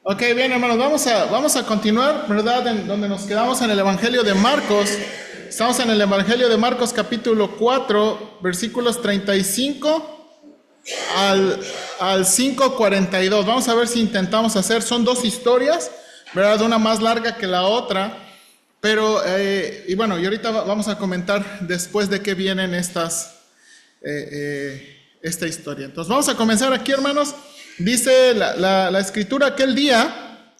Ok, bien hermanos, vamos a continuar, ¿verdad? En donde nos quedamos en el Evangelio de Marcos. Estamos en el Evangelio de Marcos capítulo 4, versículos 35 al, al 5:42. Vamos a ver si intentamos hacer, son dos historias, ¿verdad? Una más larga que la otra. Pero, y bueno, y ahorita vamos a comentar después de qué vienen esta historia. Entonces vamos a comenzar aquí, hermanos. Dice la escritura: aquel día,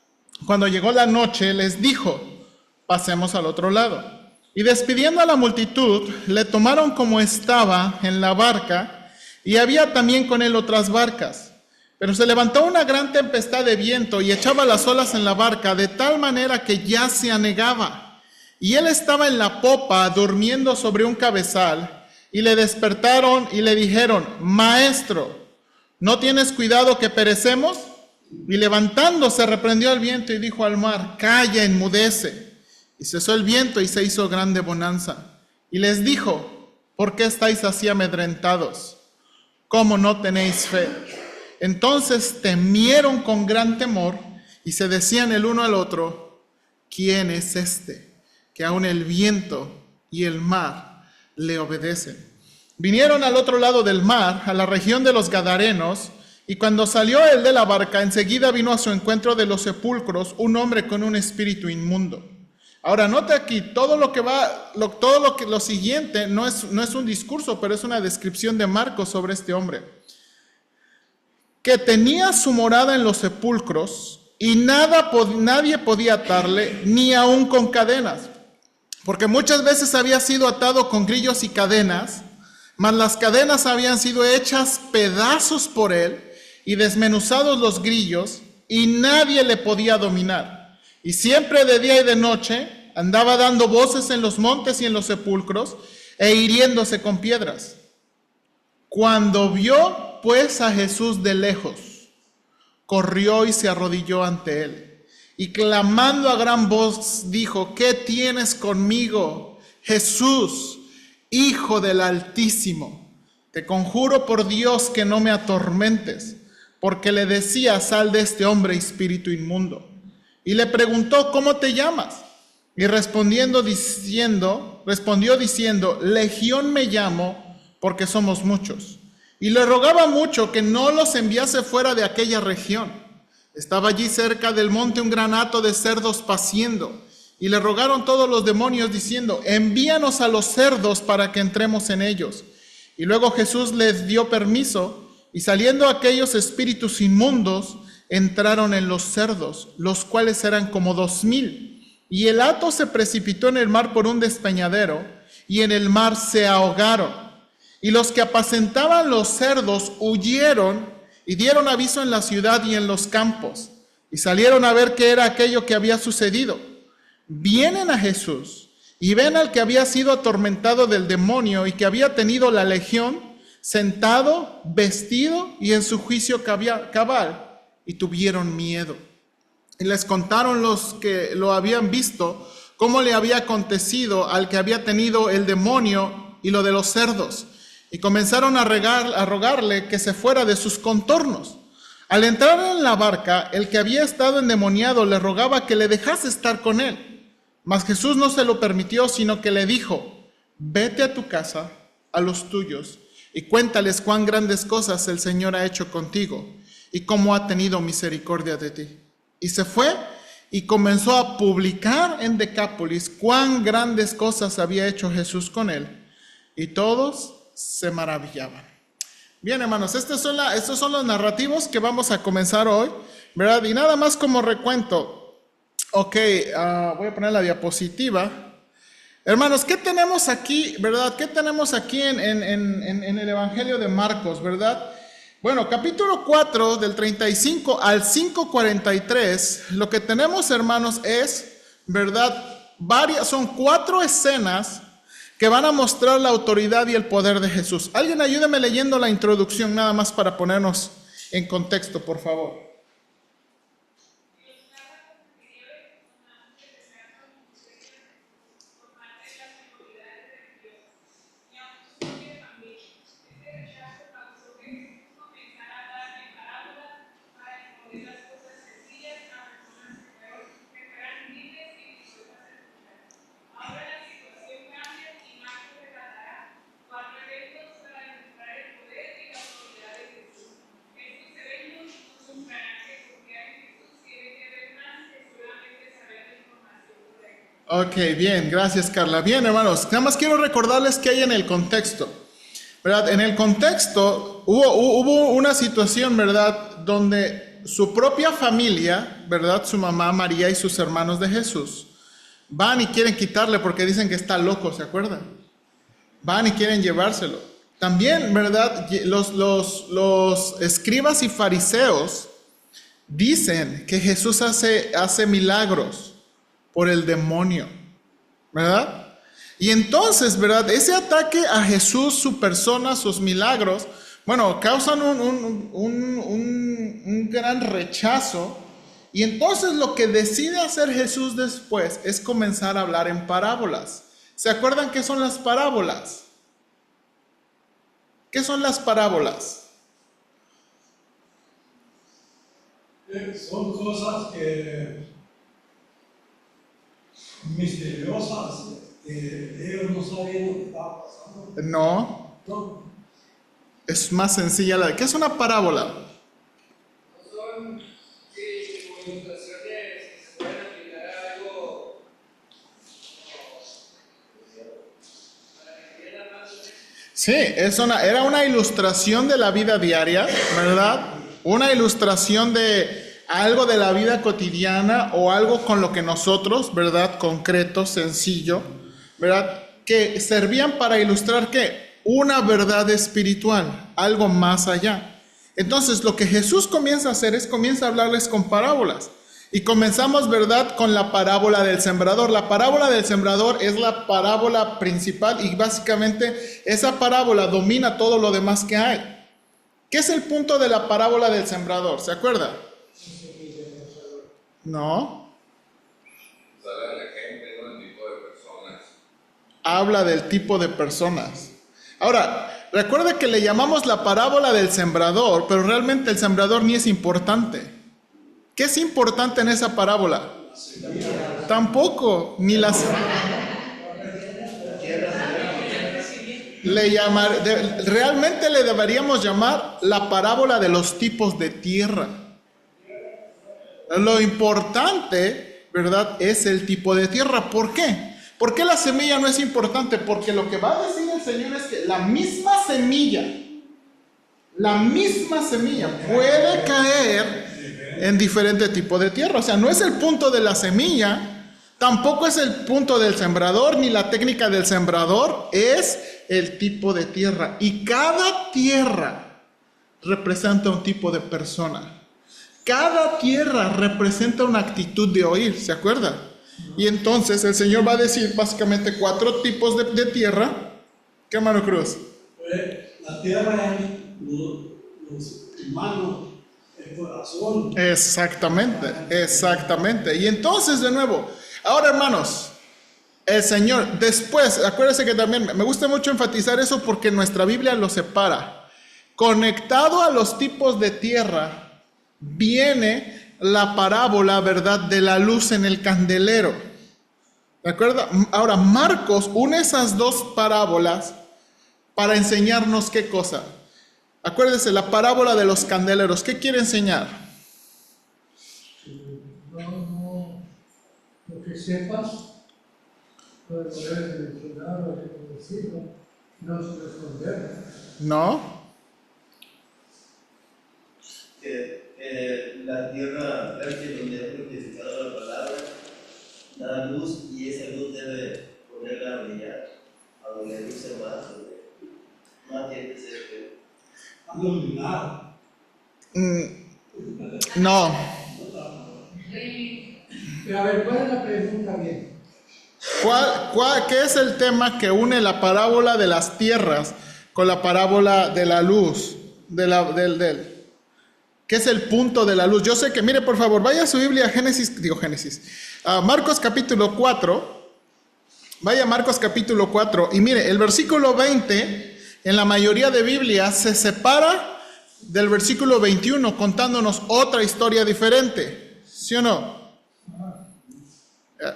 cuando llegó la noche, les dijo: pasemos al otro lado. Y despidiendo a la multitud, le tomaron como estaba en la barca, y había también con él otras barcas. Pero se levantó una gran tempestad de viento y echaba las olas en la barca de tal manera que ya se anegaba. Y él estaba en la popa durmiendo sobre un cabezal. Y le despertaron y le dijeron: Maestro, ¿no tienes cuidado que perecemos? Y levantándose reprendió al viento y dijo al mar: Calla, enmudece. Y cesó el viento y se hizo grande bonanza. Y les dijo: ¿por qué estáis así amedrentados? ¿Cómo no tenéis fe? Entonces temieron con gran temor y se decían el uno al otro: ¿quién es este que aun el viento y el mar le obedecen? Vinieron al otro lado del mar, a la región de los Gadarenos, y cuando salió él de la barca, enseguida vino a su encuentro de los sepulcros un hombre con un espíritu inmundo. Ahora, note aquí, todo lo siguiente no es un discurso, pero es una descripción de Marcos sobre este hombre, que tenía su morada en los sepulcros y nadie podía atarle, ni aun con cadenas, porque muchas veces había sido atado con grillos y cadenas, mas las cadenas habían sido hechas pedazos por él y desmenuzados los grillos, y nadie le podía dominar. Y siempre de día y de noche andaba dando voces en los montes y en los sepulcros e hiriéndose con piedras. Cuando vio pues a Jesús de lejos, corrió y se arrodilló ante él. Y clamando a gran voz dijo: ¿qué tienes conmigo, Jesús, Hijo del Altísimo? Te conjuro por Dios que no me atormentes. Porque le decía: sal de este hombre, espíritu inmundo. Y le preguntó: ¿cómo te llamas? Y respondió diciendo: Legión me llamo, porque somos muchos. Y le rogaba mucho que no los enviase fuera de aquella región. Estaba allí cerca del monte un gran hato de cerdos paciendo. Y le rogaron todos los demonios diciendo: envíanos a los cerdos para que entremos en ellos. Y luego Jesús les dio permiso, y saliendo aquellos espíritus inmundos, entraron en los cerdos, los cuales eran como 2000. Y el hato se precipitó en el mar por un despeñadero, y en el mar se ahogaron. Y los que apacentaban los cerdos huyeron y dieron aviso en la ciudad y en los campos, y salieron a ver qué era aquello que había sucedido. Vienen a Jesús y ven al que había sido atormentado del demonio y que había tenido la legión, sentado, vestido y en su juicio cabal, y tuvieron miedo. Y les contaron los que lo habían visto cómo le había acontecido al que había tenido el demonio y lo de los cerdos. Y comenzaron a rogarle que se fuera de sus contornos. Al entrar en la barca, el que había estado endemoniado le rogaba que le dejase estar con él. Mas Jesús no se lo permitió, sino que le dijo: vete a tu casa, a los tuyos, y cuéntales cuán grandes cosas el Señor ha hecho contigo y cómo ha tenido misericordia de ti. Y se fue y comenzó a publicar en Decápolis cuán grandes cosas había hecho Jesús con él, y todos se maravillaban. Bien, hermanos, estos son los narrativos que vamos a comenzar hoy, ¿verdad? Y nada más como recuento. Ok, voy a poner la diapositiva. Hermanos, ¿qué tenemos aquí, verdad? ¿Qué tenemos aquí en el Evangelio de Marcos, verdad? Bueno, capítulo 4, del 35 al 5:43, lo que tenemos, hermanos, es, ¿verdad? Son 4 escenas que van a mostrar la autoridad y el poder de Jesús. Alguien ayúdeme leyendo la introducción nada más para ponernos en contexto, por favor. Ok, bien, gracias Carla. Bien, hermanos, nada más quiero recordarles qué hay en el contexto. ¿Verdad? En el contexto hubo una situación, ¿verdad? Donde su propia familia, ¿verdad? Su mamá María y sus hermanos de Jesús van y quieren quitarle porque dicen que está loco, ¿se acuerdan? Van y quieren llevárselo. También, ¿verdad? Los escribas y fariseos dicen que Jesús hace milagros por el demonio, ¿verdad? Y entonces, ¿verdad? Ese ataque a Jesús, su persona, sus milagros, bueno, causan un gran rechazo. Y entonces lo que decide hacer Jesús después es comenzar a hablar en parábolas. ¿Se acuerdan qué son las parábolas? ¿Qué son las parábolas? Son cosas que misteriosas, que ellos no sabían lo que estaba pasando. No, No, es más sencilla. ¿Qué es una parábola? Son como ilustraciones que se pueden aplicar a algo para que entiendan más. Sí, era una ilustración de la vida diaria, ¿verdad? Una ilustración de algo de la vida cotidiana o algo con lo que nosotros, ¿verdad? Concreto, sencillo, ¿verdad? Que servían para ilustrar ¿qué? Una verdad espiritual, algo más allá. Entonces, lo que Jesús comienza a hacer es comienza a hablarles con parábolas. Y comenzamos, ¿verdad?, con la parábola del sembrador. La parábola del sembrador es la parábola principal y básicamente esa parábola domina todo lo demás que hay. ¿Qué es el punto de la parábola del sembrador? ¿Se acuerda? No. Habla de la gente, ¿no? El tipo de personas. Habla del tipo de personas. Ahora, recuerde que le llamamos la parábola del sembrador, pero realmente el sembrador ni es importante. ¿Qué es importante en esa parábola? Tampoco, ni las... Realmente le deberíamos llamar la parábola de los tipos de tierra. Lo importante, ¿verdad?, es el tipo de tierra. ¿Por qué? ¿Por qué la semilla no es importante? Porque lo que va a decir el Señor es que la misma semilla puede caer en diferente tipo de tierra. O sea, no es el punto de la semilla, tampoco es el punto del sembrador, ni la técnica del sembrador, es el tipo de tierra. Y cada tierra representa un tipo de persona. Cada tierra representa una actitud de oír, ¿se acuerda? Y entonces el Señor va a decir básicamente 4 tipos de tierra. ¿Qué, hermano Cruz? la tierra es los humanos, el corazón. Exactamente. Y entonces, de nuevo, ahora, hermanos, el Señor, después, acuérdense que también me gusta mucho enfatizar eso porque nuestra Biblia lo separa. Conectado a los tipos de tierra, viene la parábola, ¿verdad?, de la luz en el candelero. ¿De acuerdo? Ahora, Marcos une esas dos parábolas para enseñarnos qué cosa. Acuérdense, la parábola de los candeleros, ¿qué quiere enseñar? No, lo que sepas, puede poder mencionar o decirlo, no es responder. ¿No? Que la tierra fértil donde ha fructificado la palabra da luz y esa luz debe ponerla a brillar a donde luce más, donde más tiene que ser Iluminar. No. Pero a ver, ¿cuál es la pregunta bien? ¿Qué es el tema que une la parábola de las tierras con la parábola de la luz? ¿Qué es el punto de la luz? Yo sé que, mire, por favor, vaya a su Biblia, Marcos capítulo 4. Vaya a Marcos capítulo 4. Y mire, el versículo 20, en la mayoría de Biblias, se separa del versículo 21, contándonos otra historia diferente. ¿Sí o no?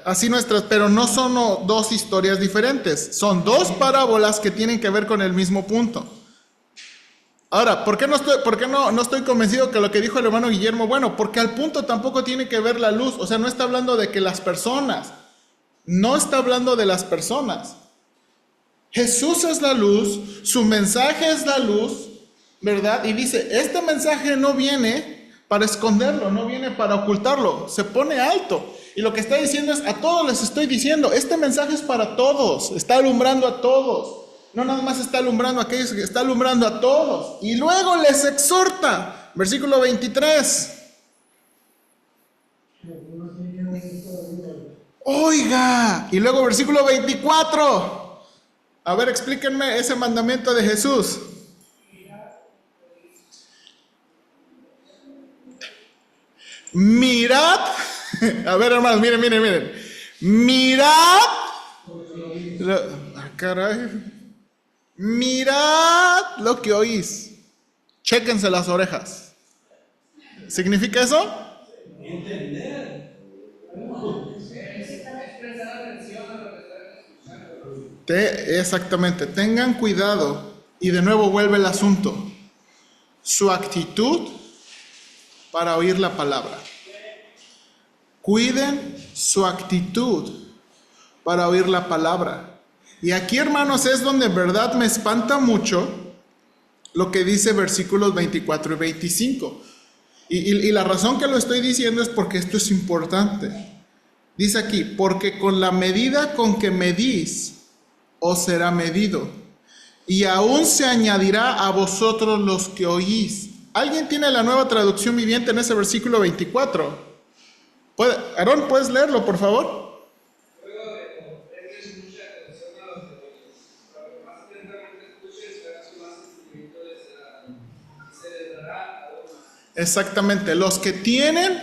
Así nuestras, pero no son dos historias diferentes. Son dos parábolas que tienen que ver con el mismo punto. Ahora, ¿por qué no estoy convencido que lo que dijo el hermano Guillermo? Bueno, porque al punto tampoco tiene que ver la luz. O sea, no está hablando de que las personas, no está hablando de las personas. Jesús es la luz, su mensaje es la luz, ¿verdad? Y dice, este mensaje no viene para esconderlo, no viene para ocultarlo, se pone alto. Y lo que está diciendo es, a todos les estoy diciendo, este mensaje es para todos, está alumbrando a todos. No nada más está alumbrando a aquellos, que está alumbrando a todos. Y luego les exhorta, versículo 23. Oiga, y luego versículo 24. A ver, explíquenme ese mandamiento de Jesús. Mirad, a ver hermanos, miren. Mirad, caray. Mirad lo que oís. Chéquense las orejas. ¿Significa eso? Entender. Exactamente. Tengan cuidado. Y de nuevo vuelve el asunto. Su actitud para oír la palabra. Cuiden su actitud para oír la palabra. Y aquí, hermanos, es donde en verdad me espanta mucho lo que dice versículos 24 y 25. Y la razón que lo estoy diciendo es porque esto es importante. Dice aquí, porque con la medida con que medís, os será medido. Y aún se añadirá a vosotros los que oís. ¿Alguien tiene la Nueva Traducción Viviente en ese versículo 24? Aarón, ¿puedes leerlo, por favor? Exactamente, los que tienen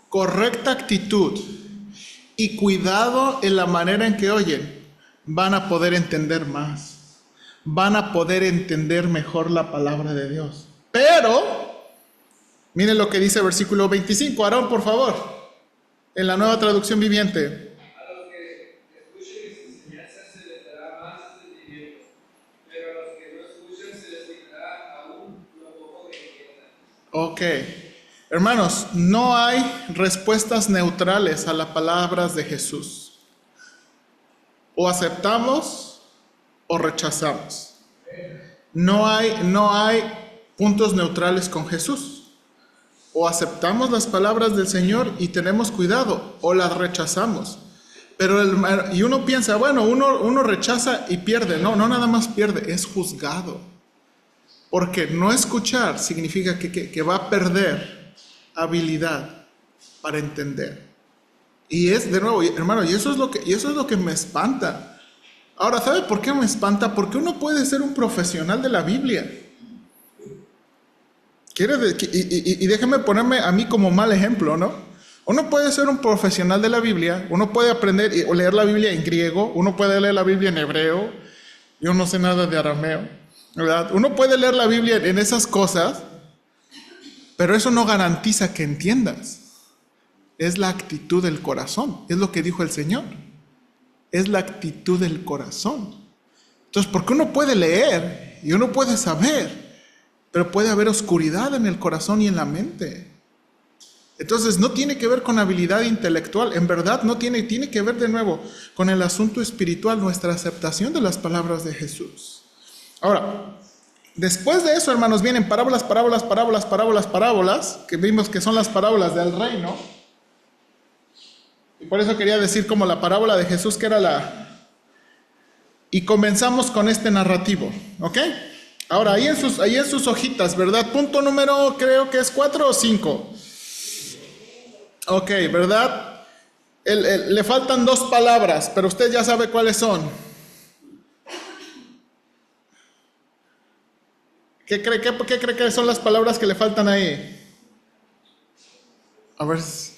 correcta actitud y cuidado en la manera en que oyen, van a poder entender más, van a poder entender mejor la palabra de Dios. Pero, miren lo que dice el versículo 25, Aarón, por favor, en la Nueva Traducción Viviente. A los que escuchen mis enseñanzas se les dará más entendimiento, pero a los que no escuchen se les quitará aún lo poco que entiendan. Ok, hermanos, no hay respuestas neutrales a las palabras de Jesús. O aceptamos o rechazamos. No hay puntos neutrales con Jesús. O aceptamos las palabras del Señor y tenemos cuidado, o las rechazamos. Pero y uno piensa, bueno, uno rechaza y pierde. No nada más pierde, es juzgado. Porque no escuchar significa que va a perder habilidad para entender. Y es, de nuevo, hermano, y eso es lo que me espanta. Ahora, ¿sabe por qué me espanta? Porque uno puede ser un profesional de la Biblia. Y déjeme ponerme a mí como mal ejemplo, ¿no? Uno puede ser un profesional de la Biblia, uno puede aprender o leer la Biblia en griego, uno puede leer la Biblia en hebreo, yo no sé nada de arameo, ¿verdad? Uno puede leer la Biblia en esas cosas, pero eso no garantiza que entiendas. Es la actitud del corazón, es lo que dijo el Señor. Es la actitud del corazón. Entonces, porque uno puede leer y uno puede saber, pero puede haber oscuridad en el corazón y en la mente. Entonces no tiene que ver con habilidad intelectual, en verdad no tiene que ver de nuevo con el asunto espiritual, nuestra aceptación de las palabras de Jesús. Ahora, después de eso, hermanos, vienen parábolas, que vimos que son las parábolas del reino. Y por eso quería decir como la parábola de Jesús, que era y comenzamos con este narrativo, ¿ok? Ahora, ahí en sus hojitas, ¿verdad? Punto número, creo que es 4 o 5. Ok, ¿verdad? Le faltan 2 palabras, pero usted ya sabe cuáles son. ¿Qué cree que son las palabras que le faltan ahí? A ver. Sí,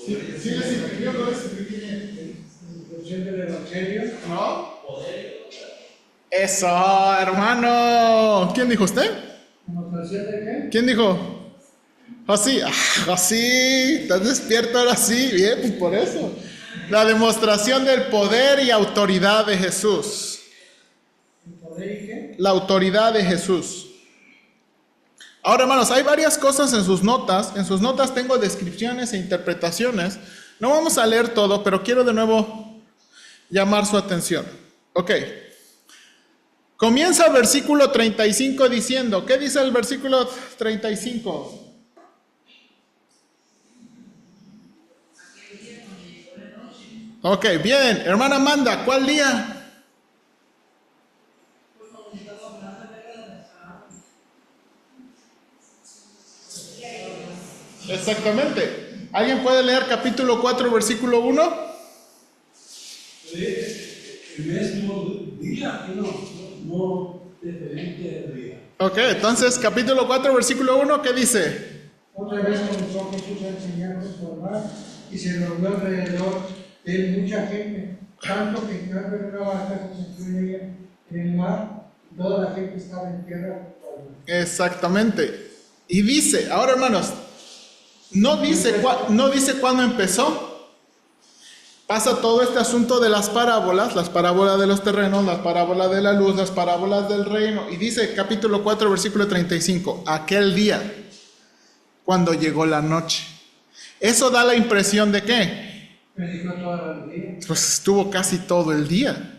les escribió, no les escribí bien. del Evangelio. ¿No? Eso, hermano. ¿Quién dijo usted? ¿Demostración de qué? ¿Quién dijo? Así, así, estás despierto ahora sí, bien, pues por eso. La demostración del poder y autoridad de Jesús. ¿El poder y qué? La autoridad de Jesús. Ahora, hermanos, hay varias cosas en sus notas. En sus notas tengo descripciones e interpretaciones. No vamos a leer todo, pero quiero de nuevo llamar su atención. Ok. Comienza el versículo 35 diciendo, ¿qué dice el versículo 35? Ok, bien. Hermana Amanda, ¿cuál día? Exactamente. ¿Alguien puede leer capítulo 4, versículo 1? El mismo día, no diferente día. Ok, entonces capítulo 4, versículo 1, ¿qué dice? Otra vez comenzó Jesús a enseñar por mar y se reunió alrededor de él mucha gente, tanto que entrando en una barca se sentó en ella en el mar y toda la gente estaba en tierra. Exactamente. Y dice, ahora hermanos, no dice cuándo empezó. Pasa todo este asunto de las parábolas de los terrenos, las parábolas de la luz, las parábolas del reino. Y dice capítulo 4, versículo 35, aquel día, cuando llegó la noche. Eso da la impresión de ¿qué? Predicó todo el día. Pues estuvo casi todo el día.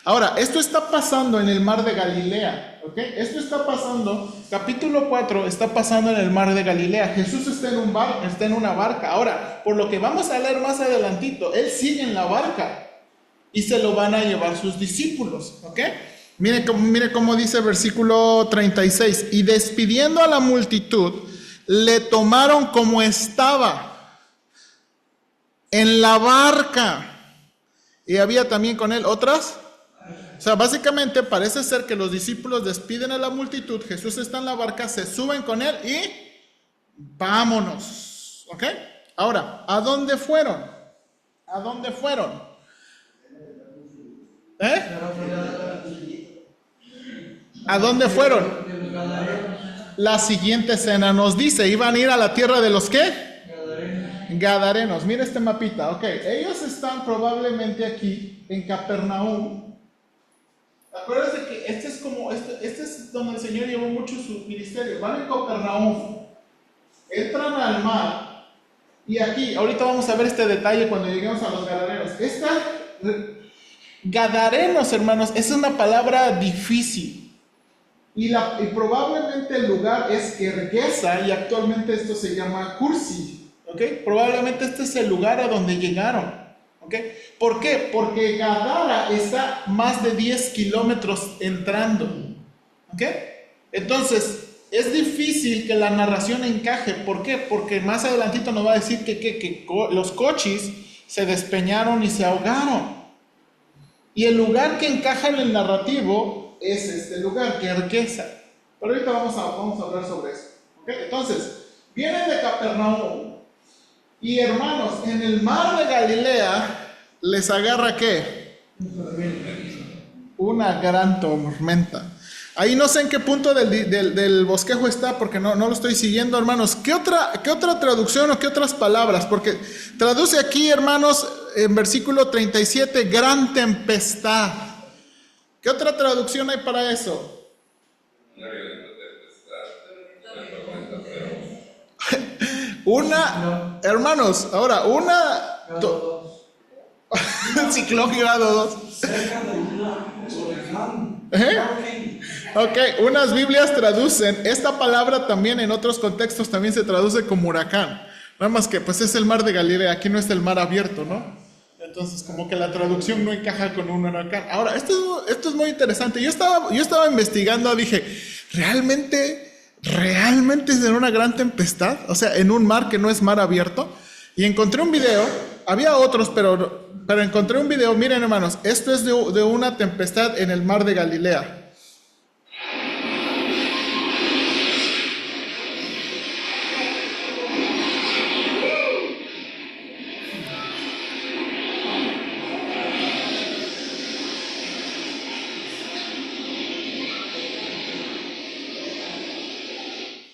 Ahora, esto está pasando en el mar de Galilea, ¿ok? Esto está pasando, capítulo 4 está pasando en el mar de Galilea. Jesús está en una barca. Ahora, por lo que vamos a leer más adelantito, Él sigue en la barca y se lo van a llevar sus discípulos, ¿ok? Mire cómo dice versículo 36. Y despidiendo a la multitud, le tomaron como estaba en la barca. Y había también con Él otras. O sea, básicamente parece ser que los discípulos despiden a la multitud, Jesús está en la barca, se suben con Él y vámonos. ¿Ok? Ahora, ¿a dónde fueron? ¿A dónde fueron? ¿A dónde fueron? La siguiente escena nos dice, iban a ir a la tierra de los ¿qué? Gadarenos. Mira este mapita. Ok, ellos están probablemente aquí en Capernaum. Acuérdense que este es donde el Señor llevó mucho su ministerio. Van en Capernaum, entran al mar, y aquí, ahorita vamos a ver este detalle cuando lleguemos a los Gadarenos. Gadarenos, hermanos, es una palabra difícil. Y probablemente el lugar es Gergesa, y actualmente esto se llama Cursi. ¿Ok? Probablemente este es el lugar a donde llegaron. ¿Okay? ¿Por qué? Porque Gadara está más de 10 kilómetros entrando. ¿Ok? Entonces, es difícil que la narración encaje. ¿Por qué? Porque más adelantito nos va a decir que los cochis se despeñaron y se ahogaron. Y el lugar que encaja en el narrativo es este lugar, Gergesa. Pero ahorita vamos a hablar sobre eso. ¿Ok? Entonces, vienen de Capernaum. Y hermanos, en el mar de Galilea les agarra ¿qué? Una gran tormenta. Ahí no sé en qué punto del bosquejo está porque no lo estoy siguiendo, hermanos. ¿Qué otra traducción o qué otras palabras? Porque traduce aquí, hermanos, en versículo 37, gran tempestad. ¿Qué otra traducción hay para eso? Hermanos, ahora, ciclón grado 2. Cerca de una huracán. Ok, unas Biblias traducen esta palabra también en otros contextos también se traduce como huracán. Nada más que pues es el mar de Galilea, aquí no está el mar abierto, ¿no? Entonces como que la traducción no encaja con un huracán. Ahora, esto es muy interesante. Yo estaba investigando, dije, ¿realmente será una gran tempestad? O sea, en un mar que no es mar abierto. Y encontré un video, había otros, pero encontré un video. Miren, hermanos, esto es de una tempestad en el mar de Galilea.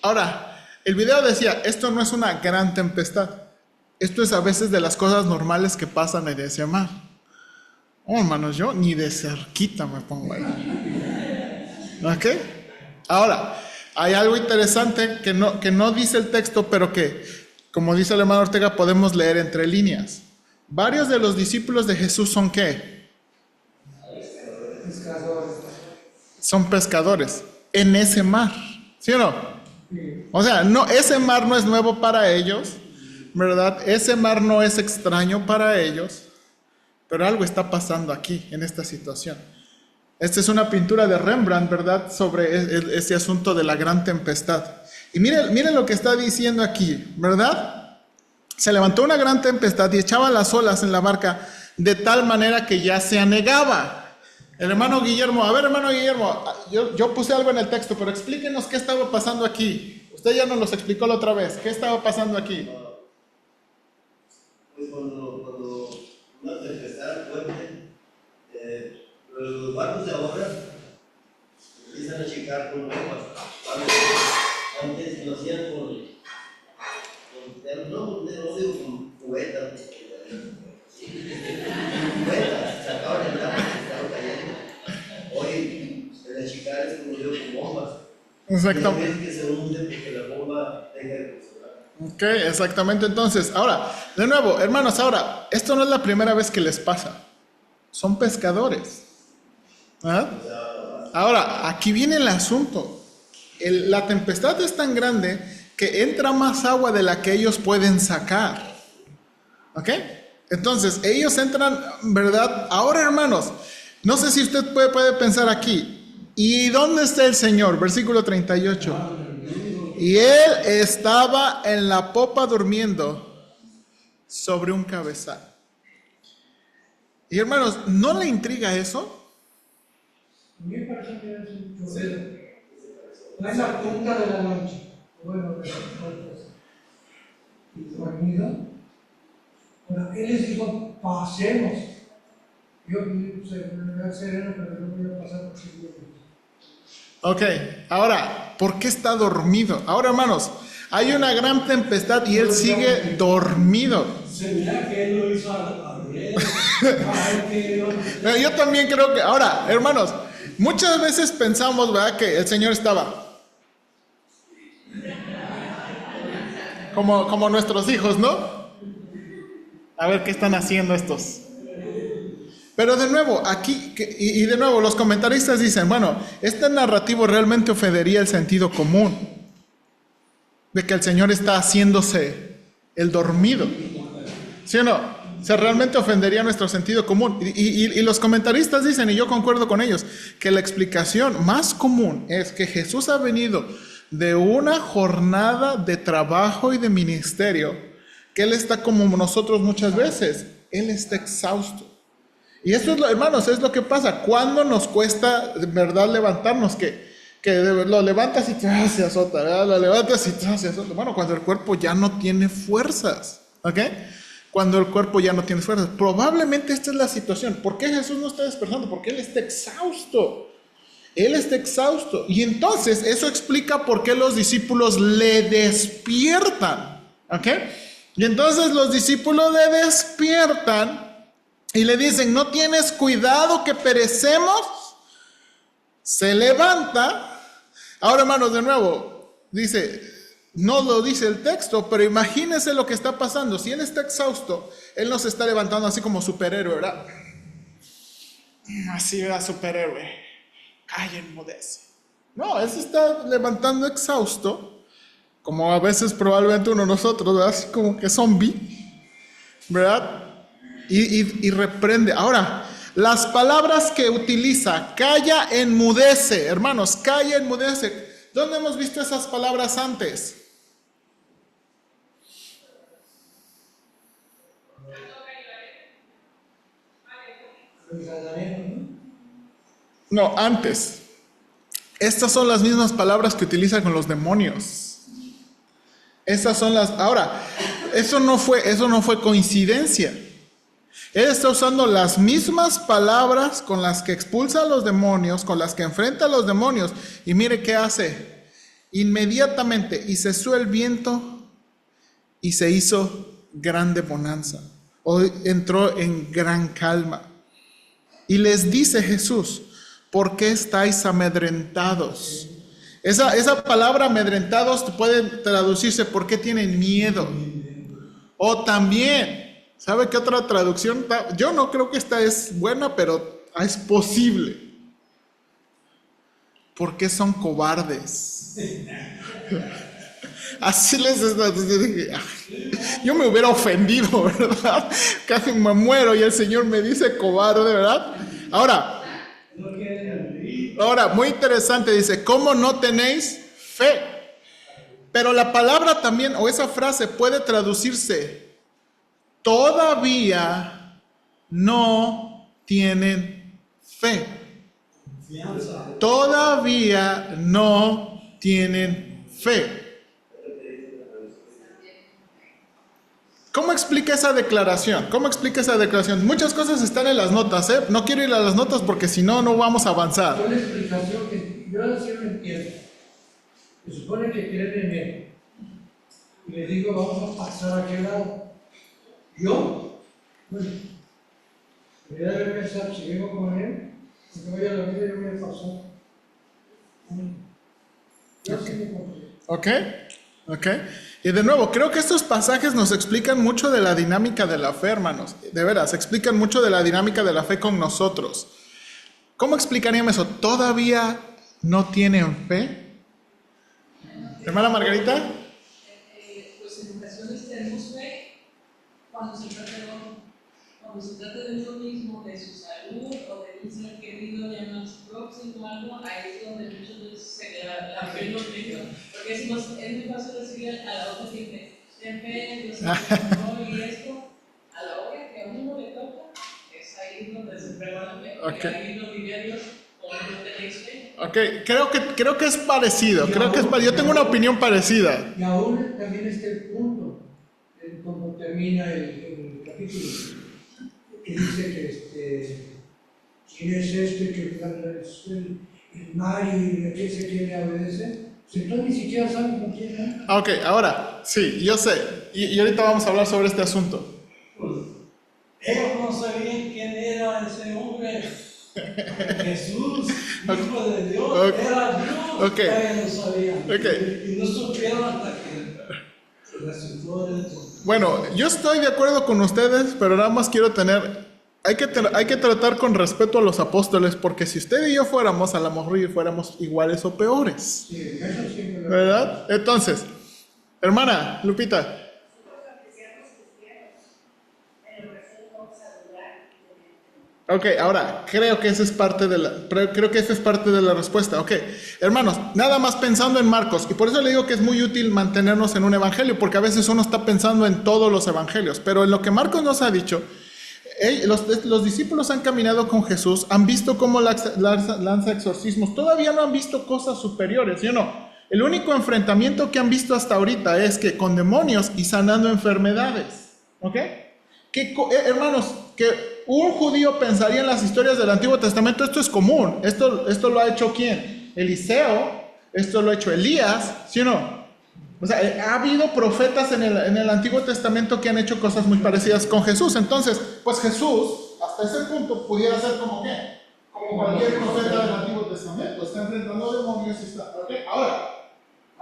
Ahora, el video decía, esto no es una gran tempestad. Esto es a veces de las cosas normales que pasan en ese mar. Oh, hermanos, yo ni de cerquita me pongo ahí. ¿Ok? Ahora, hay algo interesante que no dice el texto, pero que, como dice el hermano Ortega, podemos leer entre líneas. Varios de los discípulos de Jesús son ¿qué? pescadores. Son pescadores en ese mar, ¿sí o no? Sí. O sea, no, ese mar no es nuevo para ellos, ¿verdad? Ese mar no es extraño para ellos, pero algo está pasando aquí, en esta situación. Esta es una pintura de Rembrandt, ¿verdad? Sobre ese asunto de la gran tempestad. Y miren lo que está diciendo aquí, ¿verdad? Se levantó una gran tempestad y echaba las olas en la barca de tal manera que ya se anegaba. El hermano Guillermo, a ver, hermano Guillermo, yo puse algo en el texto, pero explíquenos qué estaba pasando aquí. Usted ya nos lo explicó la otra vez. ¿Qué estaba pasando aquí? Pues cuando una tempestad fuerte, los barcos de ahora empiezan a checar con bombas. Antes lo hacían con cubetas, sacaban el agua que estaba cayendo. Hoy el achicar es como con bombas. Exactamente. Y que se hunde porque la bomba deja de funcionar. Ok, exactamente. Entonces, ahora, de nuevo, hermanos, ahora, esto no es la primera vez que les pasa. Son pescadores. ¿Ah? Ahora, aquí viene el asunto. La tempestad es tan grande que entra más agua de la que ellos pueden sacar. ¿Ok? Entonces, ellos entran, ¿verdad? Ahora, hermanos, no sé si usted puede pensar aquí. ¿Y dónde está el Señor? Versículo 38. Y él estaba en la popa durmiendo sobre un cabezal. Y hermanos, ¿no le intriga eso? A mí me parece que es un chorrero. No es la punta de la lancha. Bueno, de las puertas. Y dormido. Bueno, él les dijo, pasemos. Yo me voy a sereno, pero no voy a pasar por si Ok, ahora, ¿por qué está dormido? Ahora, hermanos, hay una gran tempestad y él sigue dormido. Se mira que él lo hizo a ver. Yo también creo que, ahora, hermanos, muchas veces pensamos, ¿verdad?, que el Señor estaba como nuestros hijos, ¿no? A ver qué están haciendo estos. Pero de nuevo, aquí, y de nuevo, los comentaristas dicen, bueno, este narrativo realmente ofendería el sentido común, de que el Señor está haciéndose el dormido. ¿Sí o no? O sea, realmente ofendería nuestro sentido común. Y los comentaristas dicen, y yo concuerdo con ellos, que la explicación más común es que Jesús ha venido de una jornada de trabajo y de ministerio, que Él está como nosotros muchas veces, Él está exhausto. Y eso es hermanos, es lo que pasa cuando nos cuesta, de verdad, levantarnos, que lo levantas y se azota, ¿verdad? Lo levantas y se azota. Bueno, cuando el cuerpo ya no tiene fuerzas, ¿ok? Cuando el cuerpo ya no tiene fuerzas. Probablemente esta es la situación. ¿Por qué Jesús no está despertando? Porque Él está exhausto. Él está exhausto. Y entonces eso explica por qué los discípulos le despiertan, ¿ok? Y entonces los discípulos le despiertan y le dicen, ¿no tienes cuidado que perecemos? Se levanta. Ahora, hermanos, de nuevo, dice, no lo dice el texto, pero imagínense lo que está pasando. Si él está exhausto, él no se está levantando así como superhéroe, ¿verdad? Así, ¿verdad? Superhéroe. Calla, enmudece. No, él se está levantando exhausto, como a veces probablemente uno de nosotros, ¿verdad? Así como que zombie, ¿verdad? Y reprende. Ahora, las palabras que utiliza, calla, enmudece, hermanos, calla, enmudece. ¿Dónde hemos visto esas palabras antes? No, antes. Estas son las mismas palabras que utiliza con los demonios. Estas son las. Ahora, eso no fue coincidencia. Él está usando las mismas palabras con las que expulsa a los demonios, con las que enfrenta a los demonios. Y mire qué hace. Inmediatamente, y cesó el viento y se hizo grande bonanza. O entró en gran calma. Y les dice Jesús, ¿por qué estáis amedrentados? Esa palabra amedrentados puede traducirse, ¿por qué tienen miedo? O también, ¿sabe qué otra traducción? Yo no creo que esta es buena, pero es posible. ¿por qué son cobardes? Así les dije, yo me hubiera ofendido, ¿verdad? Casi me muero y el Señor me dice cobarde, ¿verdad? Ahora, muy interesante, dice, ¿cómo no tenéis fe? Pero la palabra también, o esa frase puede traducirse, todavía no tienen fe. Todavía no tienen fe. ¿Cómo explica esa declaración? ¿Cómo explica esa declaración? Muchas cosas están en las notas, ¿eh? No quiero ir a las notas porque si no, no vamos a avanzar. Una explicación que yo así lo entiendo. Se supone que creen en él. Y le digo, vamos a pasar a aquel lado. Yo, bueno, debería de haber pensado, si vengo con él, porque voy a la vida, yo voy a pasar. Yo sí me confío. ¿Ok? Y de nuevo, creo que estos pasajes nos explican mucho de la dinámica de la fe, hermanos. De veras, explican mucho de la dinámica de la fe con nosotros. ¿Cómo explicaríamos eso? ¿Todavía no tienen fe? Hermana Margarita. Pues en ocasiones tenemos fe cuando se trata de uno mismo, de su salud o de un ser querido ya más próximo o algo, ahí es donde muchas veces la fe no tengo. Porque decimos, es muy fácil decirle a la otra gente, ten fe, Dios no, y esto, a la hora que a uno le toca, es ahí donde se prueba la fe. Okay. Y ahí lo diría Dios, o no tenéis fe. Ok, creo que es parecido. Yo tengo una opinión parecida. Y aún también está el punto, cuando termina el capítulo, que dice que quién es este que es el Mario y que se quiere le obedece. Si tú ni siquiera sabes con quién es. Ok, ahora, sí, yo sé. Y ahorita vamos a hablar sobre este asunto. Ellos no sabían quién era ese hombre. Jesús, Hijo de Dios, Okay. era Dios. Okay. Ellos no sabían. Okay. Y no supieron hasta que resultó esto. Bueno, yo estoy de acuerdo con ustedes, pero nada más quiero hay que tratar con respeto a los apóstoles, porque si usted y yo fuéramos, a lo mejor fuéramos iguales o peores. Sí, eso siempre lo ¿Verdad? Entonces, hermana Lupita. Ok, ahora, creo que esa es parte de la respuesta. Ok, hermanos, nada más pensando en Marcos, y por eso le digo que es muy útil mantenernos en un evangelio, porque a veces uno está pensando en todos los evangelios, pero en lo que Marcos nos ha dicho, los discípulos han caminado con Jesús, han visto cómo lanza exorcismos, todavía no han visto cosas superiores, ¿sí o no? El único enfrentamiento que han visto hasta ahorita es que con demonios y sanando enfermedades, ¿ok? Hermanos, que un judío pensaría en las historias del Antiguo Testamento, esto es común, esto lo ha hecho ¿quién? Eliseo, esto lo ha hecho Elías, ¿sí o no? O sea, ha habido profetas en el Antiguo Testamento que han hecho cosas muy parecidas con Jesús. Entonces, pues Jesús, hasta ese punto, pudiera ser como ¿qué? Como cualquier profeta del Antiguo Testamento, está enfrentando demonios y está, ¿ok? Ahora,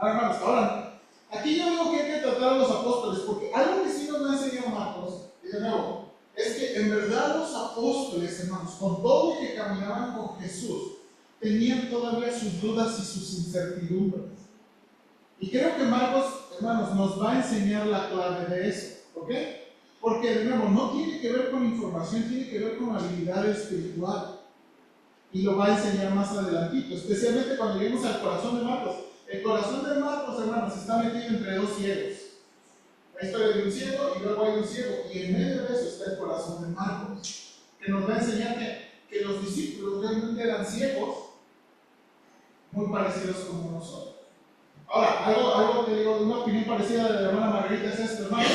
hermanos, aquí yo digo que hay que tratar a los apóstoles, porque algo que sí nos va a enseñar Marcos, y de nuevo, es que en verdad los apóstoles, hermanos, con todo lo que caminaban con Jesús, tenían todavía sus dudas y sus incertidumbres. Y creo que Marcos, hermanos, nos va a enseñar la clave de eso, ¿ok? Porque, de nuevo, no tiene que ver con información, tiene que ver con habilidad espiritual. Y lo va a enseñar más adelantito, especialmente cuando lleguemos al corazón de Marcos. El corazón de Marcos, hermanos, está metido entre dos ciegos. La historia de un ciego y luego hay un ciego. Y en medio de eso está el corazón de Marcos, que nos va a enseñar que los discípulos realmente eran ciegos, muy parecidos como nosotros. Ahora, algo que digo, una opinión parecida de la hermana Margarita es esto, hermano.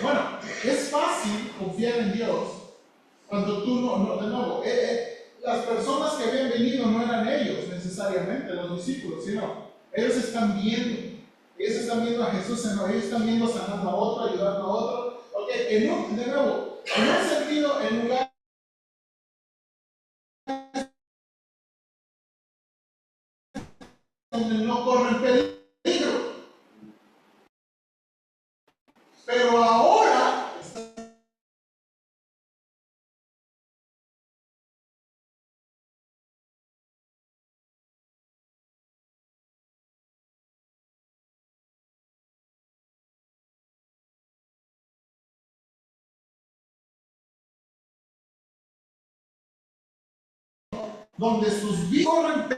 Bueno, es fácil confiar en Dios cuando tú de nuevo, las personas que habían venido no eran ellos necesariamente, los discípulos, sino ellos están viendo a Jesús, ellos están viendo sanando a otro, ayudando a otro. Ok, de nuevo, en un sentido, en lugar donde no corren peligro. Pero ahora donde sus vidas corren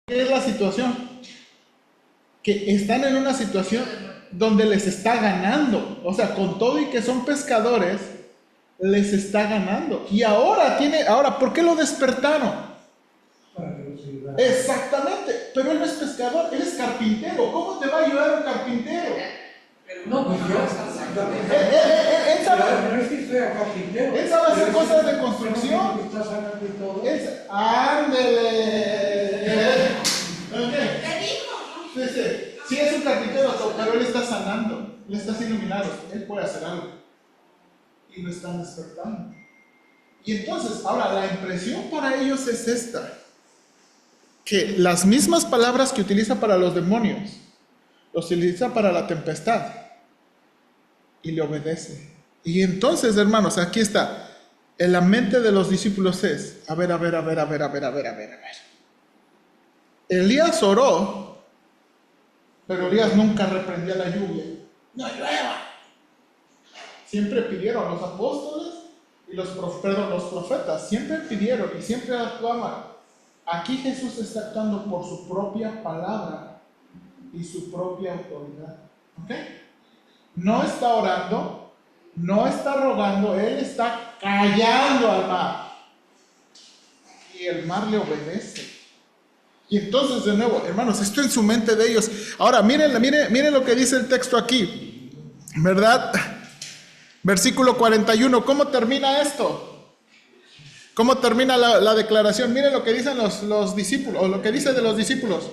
¿qué es la situación? Que están en una situación donde les está ganando. O sea, con todo y que son pescadores, les está ganando. Y ahora ¿por qué lo despertaron? Para que los ayudara. Exactamente, pero él no es pescador, él es carpintero. ¿Cómo te va a ayudar un carpintero? No, pues yo, Él sabe, no es que sea carpintero. él sabe hacer Pero cosas sí, de construcción. Está sanando y todo. ¡Ándele! Ok. Te digo, Sí, sí. Sí, es un carpintero, pero él está sanando, él está haciendo milagros, él puede hacer algo. Y lo están despertando. Y entonces, ahora, la impresión para ellos es esta: que las mismas palabras que utiliza para los demonios, los utiliza para la tempestad. Y le obedece. Y entonces, hermanos, aquí está. En la mente de los discípulos es, a ver. Elías oró, pero Elías nunca reprendió la lluvia. ¡No llueva! Siempre pidieron los apóstoles y los profetas, siempre pidieron y siempre actuaban. Aquí Jesús está actuando por su propia palabra y su propia autoridad. ¿Ok? No está orando, no está rogando, él está callando al mar. Y el mar le obedece. Y entonces, de nuevo, hermanos, esto en su mente de ellos. Ahora, miren lo que dice el texto aquí, ¿verdad? Versículo 41, ¿cómo termina esto? ¿Cómo termina la declaración? Miren lo que dicen los discípulos, o lo que dice de los discípulos.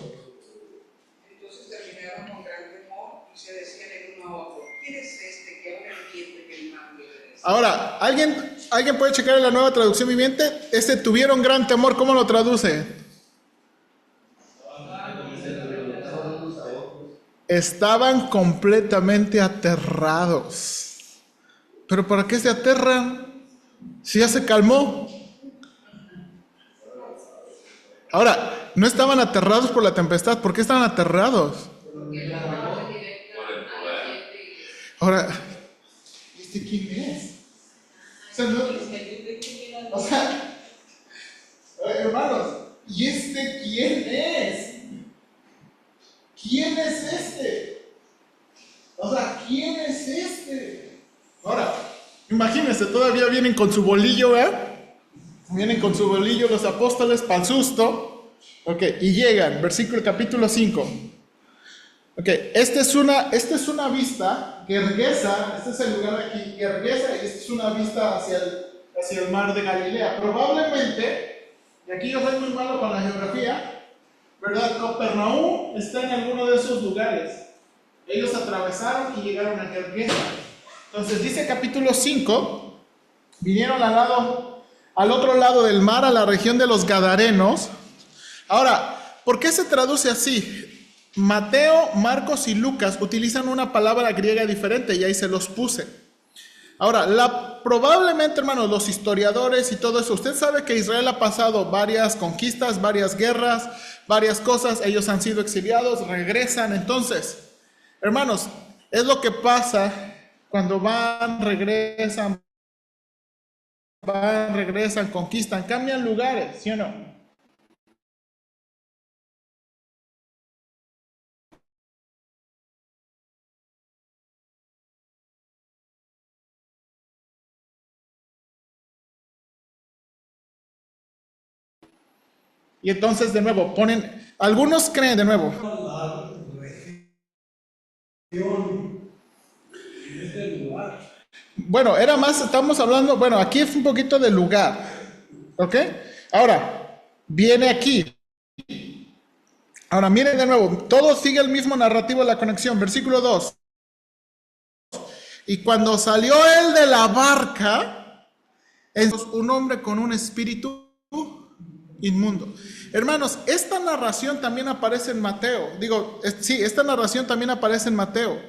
Entonces terminaron con gran temor y se decían el uno a otro: ¿quién es este que ahora entiende que el mar le obedece? Ahora, ¿alguien puede checar en la Nueva Traducción Viviente? Tuvieron gran temor, ¿cómo lo traduce? Estaban completamente aterrados. ¿Pero para qué se aterran? Si ya se calmó. Ahora, no estaban aterrados por la tempestad. ¿Por qué estaban aterrados? Ahora, ¿este quién es? O sea, hermanos, ¿y este quién es? ¿Quién es este? O sea, ¿quién es este? Ahora, imagínense, todavía vienen con su bolillo, Vienen con su bolillo los apóstoles para el susto. Ok, y llegan, capítulo 5. Ok, esta es una vista, Gergesa, este es el lugar de aquí, Gergesa, y esta es una vista hacia el mar de Galilea. Probablemente, y aquí yo soy muy malo con la geografía, ¿verdad? Capernaum está en alguno de esos lugares. Ellos atravesaron y llegaron a Gergesa. Entonces dice capítulo 5, vinieron al otro lado del mar, a la región de los Gadarenos. Ahora, ¿por qué se traduce así? Mateo, Marcos y Lucas utilizan una palabra griega diferente y ahí se los puse. Ahora, probablemente, hermanos, los historiadores y todo eso, usted sabe que Israel ha pasado varias conquistas, varias guerras, varias cosas, ellos han sido exiliados, regresan. Entonces, hermanos, es lo que pasa cuando regresan, conquistan, cambian lugares, ¿sí o no? Y entonces de nuevo algunos creen de nuevo. La región en este lugar. Bueno, estamos hablando, aquí es un poquito del lugar, ¿ok? Ahora, viene aquí. Ahora, miren de nuevo, todo sigue el mismo narrativo de la conexión, versículo 2. Y cuando salió él de la barca, un hombre con un espíritu inmundo. Hermanos, esta narración también aparece en Mateo. Sí, esta narración también aparece en Mateo.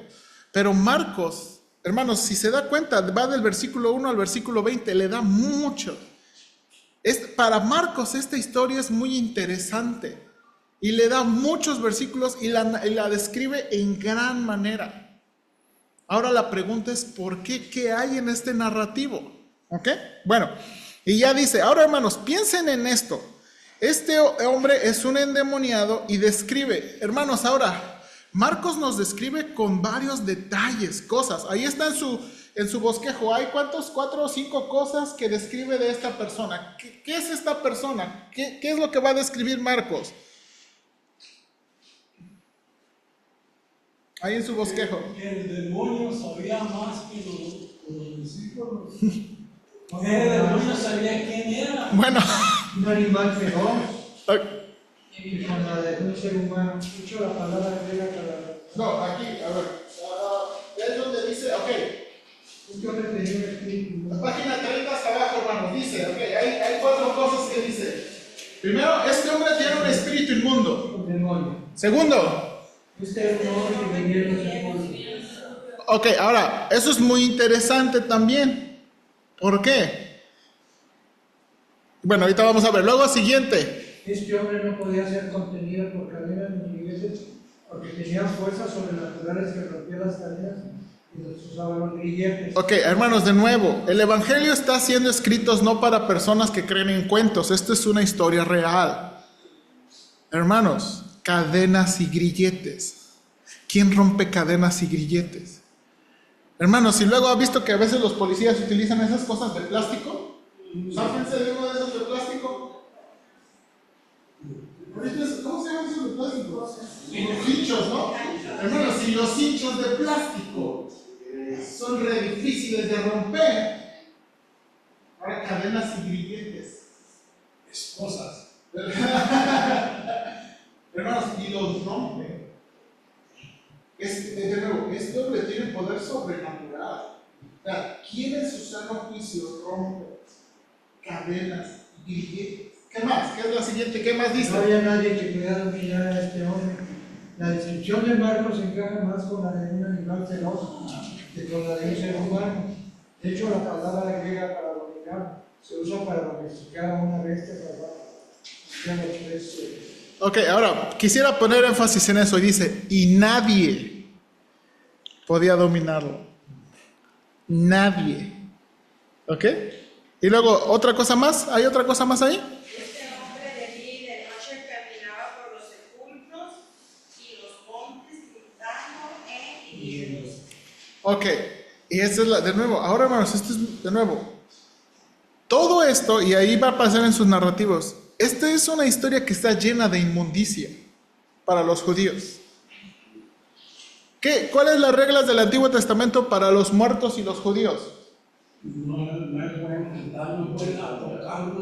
Pero Marcos, hermanos, si se da cuenta, va del versículo 1 al versículo 20, le da mucho. Para Marcos esta historia es muy interesante. Y le da muchos versículos y la describe en gran manera. Ahora la pregunta es, ¿por qué? ¿Qué hay en este narrativo? ¿Ok? Bueno, y ya dice, ahora hermanos, piensen en esto. Este hombre es un endemoniado y describe, hermanos, ahora, Marcos nos describe con varios detalles, cosas. Ahí está en su bosquejo. Hay ¿cuántos? 4 o 5 cosas que describe de esta persona. ¿Qué es esta persona? ¿Qué es lo que va a describir Marcos? Ahí en su bosquejo. El demonio sabía más que los discípulos. El demonio sabía quién era. Bueno. Un animal feroz, Okay. y con la de un ser humano. Escucho la palabra griega para... No, aquí, a ver. Es donde dice, ok. Yo le tenía un espíritu. La página 30 hasta abajo, hermanos, dice, ok, hay 4 cosas que dice. Primero, este hombre tiene un espíritu inmundo. Un demonio. Segundo, Este es un hombre que venía de los demonios. ok, ahora, eso es muy interesante también. ¿Por qué? Bueno, ahorita vamos a ver. Luego, siguiente. Este hombre no podía ser contenido por cadenas ni grilletes, porque tenía fuerzas sobrenaturales que rompían las cadenas y los usaban los grilletes. Ok, hermanos, de nuevo, el Evangelio está siendo escrito no para personas que creen en cuentos. Esto es una historia real. Hermanos, cadenas y grilletes. ¿Quién rompe cadenas y grilletes? Hermanos, si luego ha visto que a veces los policías utilizan esas cosas de plástico, sáquense de uno de esos de plástico. ¿Cómo se llaman esos de plástico? Los hinchos, ¿no? Hermanos, si los hinchos de plástico son re difíciles de romper, ahora cadenas y grilletes. Esposas. Hermanos, y los rompe. De nuevo, este hombre tiene poder sobrenatural. O sea, ¿quién en su sano juicio rompe cadenas y grilletes? ¿Qué más? ¿Qué es la siguiente? ¿Qué más dice? No había nadie que pudiera dominar a este hombre. La descripción de Marcos encaja más con la de un animal feroz que con la de un ser humano. De hecho, la palabra griega para dominar se usa para domesticar a una bestia salvaje. Ok, ahora quisiera poner énfasis en eso y dice, y nadie podía dominarlo. Nadie. ¿Ok? Y luego, ¿otra cosa más? ¿Hay otra cosa más ahí? Este hombre de día y de noche caminaba por los sepulcros y los montes gritando e hiriendo. Ok, y esta es de nuevo, ahora hermanos, esto es de nuevo. Todo esto, y ahí va a pasar en sus narrativos, esta es una historia que está llena de inmundicia para los judíos. ¿Cuáles son las reglas del Antiguo Testamento para los muertos y los judíos? No pueden cantar, no pueden tocar.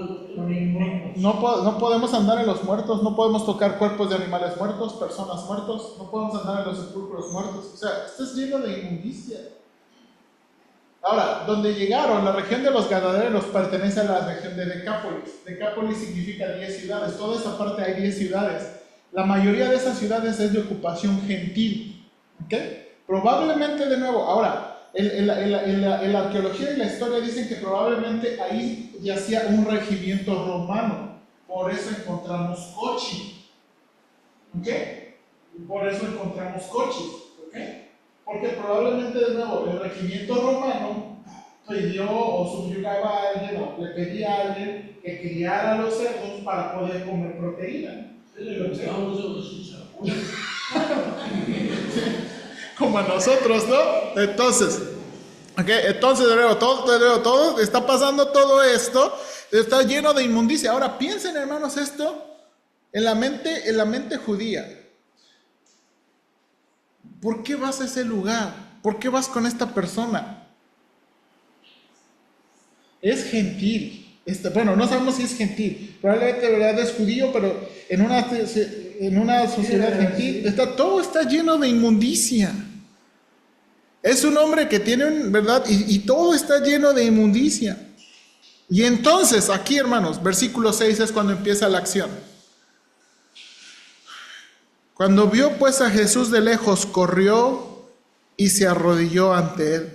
No podemos andar en los muertos, no podemos tocar cuerpos de animales muertos, personas muertos, no podemos andar en los sepulcros muertos. O sea, esto es lleno de inmundicia. Ahora, donde llegaron, la región de los Gadarenos pertenece a la región de Decápolis. Decápolis significa 10 ciudades, toda esa parte hay 10 ciudades. La mayoría de esas ciudades es de ocupación gentil. ¿Ok? Probablemente, de nuevo, ahora, en la arqueología y la historia dicen que probablemente ahí yacía un regimiento romano. Por eso encontramos cochi. ¿Ok? Por eso encontramos cochis. ¿Ok? Porque probablemente, de nuevo, el regimiento romano pidió o subyugaba a alguien o le pedía a alguien que criara a los cerdos para poder comer proteína. Como a nosotros, ¿no? Entonces, de nuevo, todo está pasando todo esto, está lleno de inmundicia. Ahora piensen, hermanos, esto en la mente judía. ¿Por qué vas a ese lugar? ¿Por qué vas con esta persona? Es gentil. Bueno, no sabemos si es gentil. Probablemente de verdad es judío, pero en una sociedad gentil todo está lleno de inmundicia. Es un hombre que tiene, ¿verdad? Y todo está lleno de inmundicia. Y entonces, aquí hermanos, versículo 6 es cuando empieza la acción. Cuando vio pues a Jesús de lejos, corrió y se arrodilló ante él.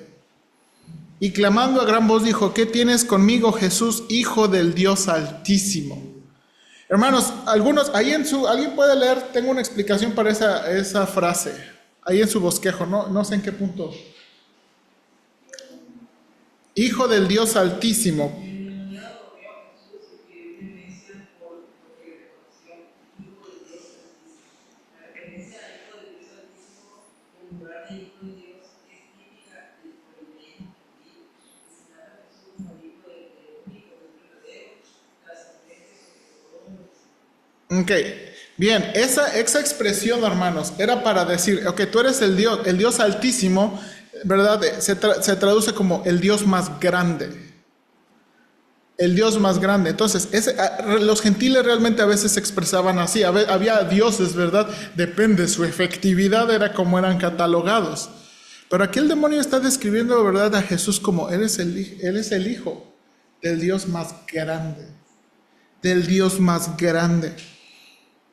Y clamando a gran voz dijo: ¿qué tienes conmigo, Jesús, Hijo del Dios Altísimo? Hermanos, alguien puede leer, tengo una explicación para esa frase, ahí en su bosquejo, no sé en qué punto. Hijo del Dios Altísimo. Ok, bien, esa expresión, hermanos, era para decir, ok, tú eres el Dios Altísimo, ¿verdad? Se traduce como el Dios más grande. El Dios más grande. Entonces, los gentiles realmente a veces se expresaban así. Había dioses, ¿verdad? Depende, su efectividad era como eran catalogados. Pero aquí el demonio está describiendo, ¿verdad?, a Jesús como Él es el Hijo del Dios más grande. Del Dios más grande.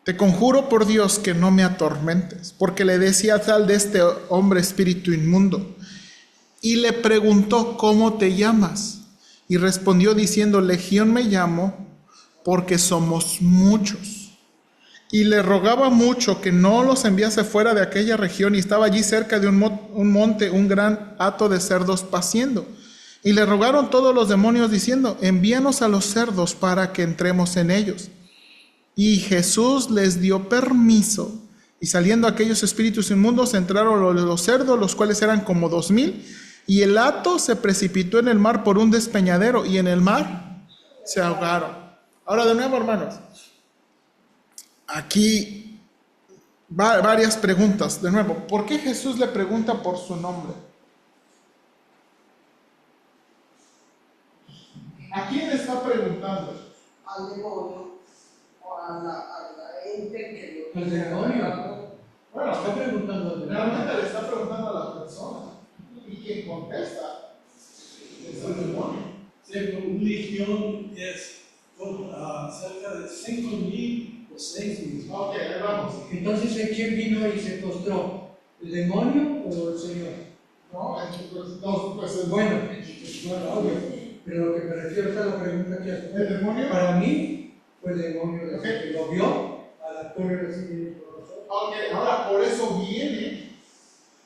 Te conjuro por Dios que no me atormentes, porque le decía tal de este hombre espíritu inmundo. Y le preguntó: ¿cómo te llamas? Y respondió diciendo: Legión me llamo, porque somos muchos. Y le rogaba mucho que no los enviase fuera de aquella región, y estaba allí cerca de un monte un gran hato de cerdos paciendo. Y le rogaron todos los demonios diciendo: envíanos a los cerdos para que entremos en ellos. Y Jesús les dio permiso, y saliendo aquellos espíritus inmundos entraron los cerdos, los cuales eran como 2000, y el hato se precipitó en el mar por un despeñadero, y en el mar se ahogaron. Ahora de nuevo, hermanos, aquí varias preguntas. De nuevo, ¿por qué Jesús le pregunta por su nombre? ¿A quién está preguntando? Al demonio o a la ente que lo... ¿Al demonio? Bueno, Está preguntando al demonio. realmente le está preguntando a la persona. Y quien contesta es el demonio. Según Legión es cerca de 5,000 o 6,000. Ok, ahí vamos. Entonces, ¿quién vino y se postró? ¿El demonio o el Señor? No, pues el Bueno, obvio. Pero lo que me refiero es a la pregunta que hace. ¿El demonio? Para mí, fue el demonio Ok. que lo vio al actor recibir por nosotros. Ok, ahora por eso viene,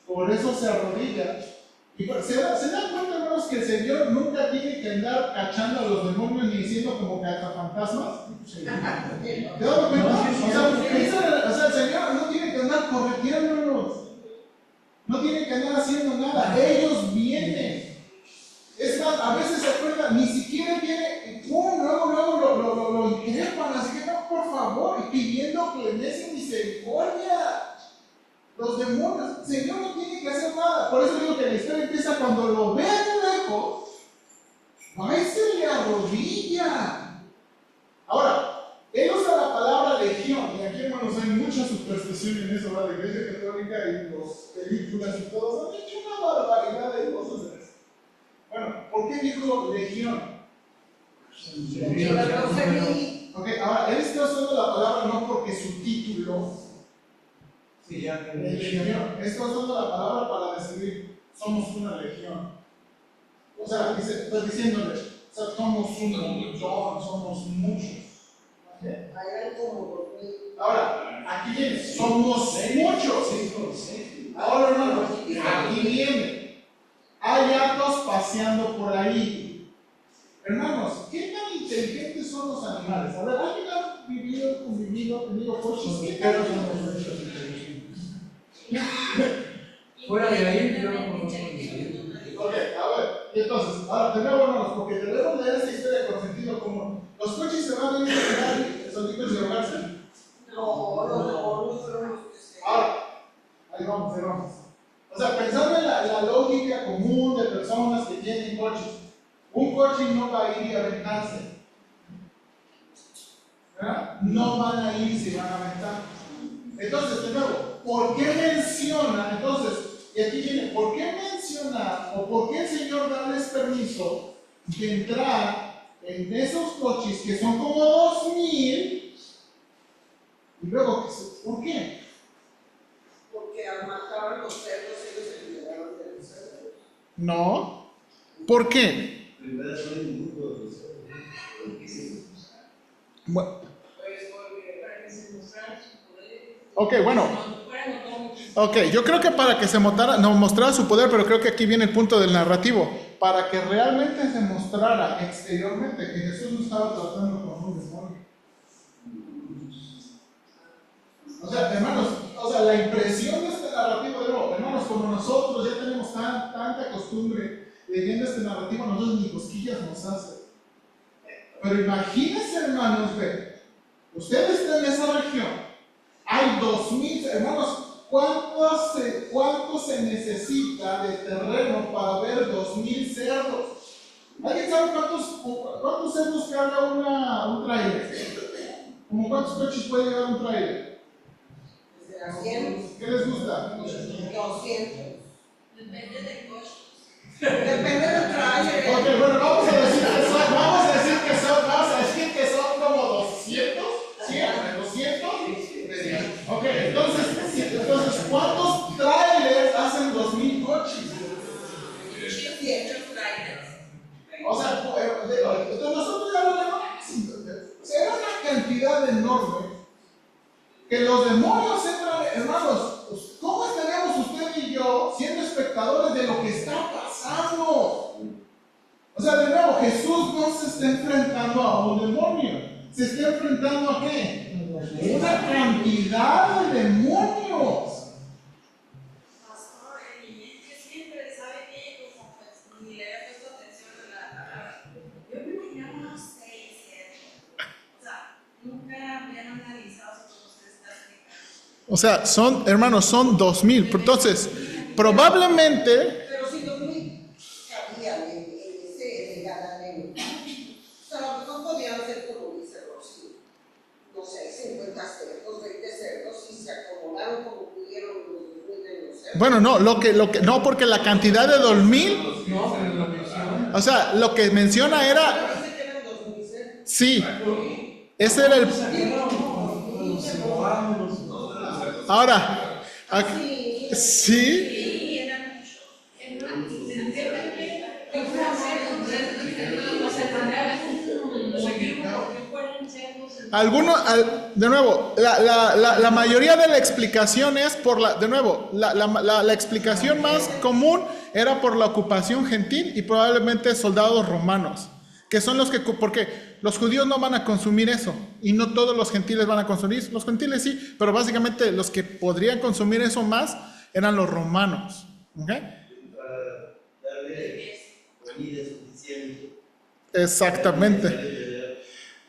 por eso se arrodilla. Y se dan cuenta, hermanos, que el Señor nunca tiene que andar cachando a los demonios ni diciendo como cazafantasmas. ¿Te das cuenta? O sea, el Señor no tiene que andar correteándolos. No tiene que andar haciendo nada. Ellos vienen. Es más, a veces se acuerdan, ni siquiera viene, ¡pum! Luego lo increpan, así que no, por favor, y pidiendo clemencia y misericordia. Los demonios, el Señor no tiene que hacer nada. Por eso digo que la historia empieza cuando lo ve de lejos, va y se le arrodilla. Ahora, él usa la palabra legión, y aquí, hermanos, hay mucha superstición en eso, ¿verdad? La Iglesia Católica y las películas y todos han hecho una barbaridad de cosas en eso. Bueno, ¿por qué dijo legión? Ok, ahora, él está usando la palabra no porque su título Sí, ya es legión. Está usando la palabra para describir, somos una legión. O sea, está diciéndole, o sea, somos un montón, somos muchos. ¿Okay? Ahora, aquí viene, somos muchos. Ahora, hermanos, aquí viene. Hay gatos paseando por ahí. Hermanos, ¿qué tan inteligentes son los animales? A ver, ¿alguien ha convivido, tenido coches? ¿Qué tan Fuera de ahí, yo no conozco. Ok, a ver, y entonces, ahora de nuevo, hermanos, porque debemos leer esta historia con sentido común. ¿Los coches se van a ir a quedar solitos y ahogarse? Ahora, ahí vamos. O sea, pensando en la lógica común de personas que tienen coches, un coche no va a ir y aventarse. ¿Verdad? No van a ir y se van a aventar. Entonces, de nuevo, ¿por qué menciona? Entonces, y aquí viene, ¿por qué mencionar o por qué el Señor darles permiso de entrar en esos coches que son como 2000, y luego, ¿por qué? Porque al matar a los cerdos ellos se liberaron de los cerdos. No. ¿Por qué? Primero son el grupo de los cerdos. Bueno, Pues porque para que se mostrara su poder. ok, bueno. Fuera notorio. Ok, yo creo que para que se mostrara su poder, pero creo que aquí viene el punto del narrativo. Para que realmente se mostrara exteriormente que Jesús no estaba tratando con un demonio. O sea, hermanos, la impresión de este narrativo, hermanos, como nosotros ya tenemos tanta costumbre leyendo este narrativo, nosotros ni cosquillas nos hace. Pero imagínense, hermanos, ustedes están en esa región, hay 2000, hermanos, ¿cuánto se necesita de terreno para ver 2000 cerdos? ¿Alguien sabe cuántos cerdos carga un trailer? ¿Cómo cuántos coches puede llevar un trailer? Desde las 100, ¿Qué les gusta? 200. Depende del coche. Depende del trailer. Ok, bueno, vamos a decir que son como 200, 100, 200. Ok, entonces, ¿cuántos trailers hacen 2000 coches? 100 trailers. O sea, nosotros ya lo vemos. Era una cantidad enorme que los demonios entran, hermanos. ¿Cómo estaríamos usted y yo siendo espectadores de lo que está pasando? O sea, de nuevo, Jesús no se está enfrentando a un demonio. ¿Se está enfrentando a qué? Una cantidad de demonios. Pastor, en mi mente siempre, ¿sabe qué? Como pues ni le había puesto atención a la. Yo me imaginaba unos 6, 7. O sea, nunca habían analizado como usted está explicando. O sea, hermanos, son 2000. Entonces, probablemente. Pero si 2000 cabían en ese Gadareno, o sea, a lo mejor podían ser como dice Rosy, no sé, 50 cerdos, 20 cerdos, y se acomodaron como pudieron los 2000 de los cerdos. Bueno, no, no, porque la cantidad de 2000. No, pero lo menciona. O sea, lo que menciona era. Pero dice que eran 2000 cerdos. Sí, ese era el. Los cebados. Ahora, aquí, sí. Sí, era mucho. De nuevo, la mayoría de la explicación es por de nuevo, la explicación más común era por la ocupación gentil y probablemente soldados romanos, que son los que, porque los judíos no van a consumir eso, y no todos los gentiles van a consumir, los gentiles sí, pero básicamente los que podrían consumir eso más eran los romanos, ¿ok? Para darle comida suficiente.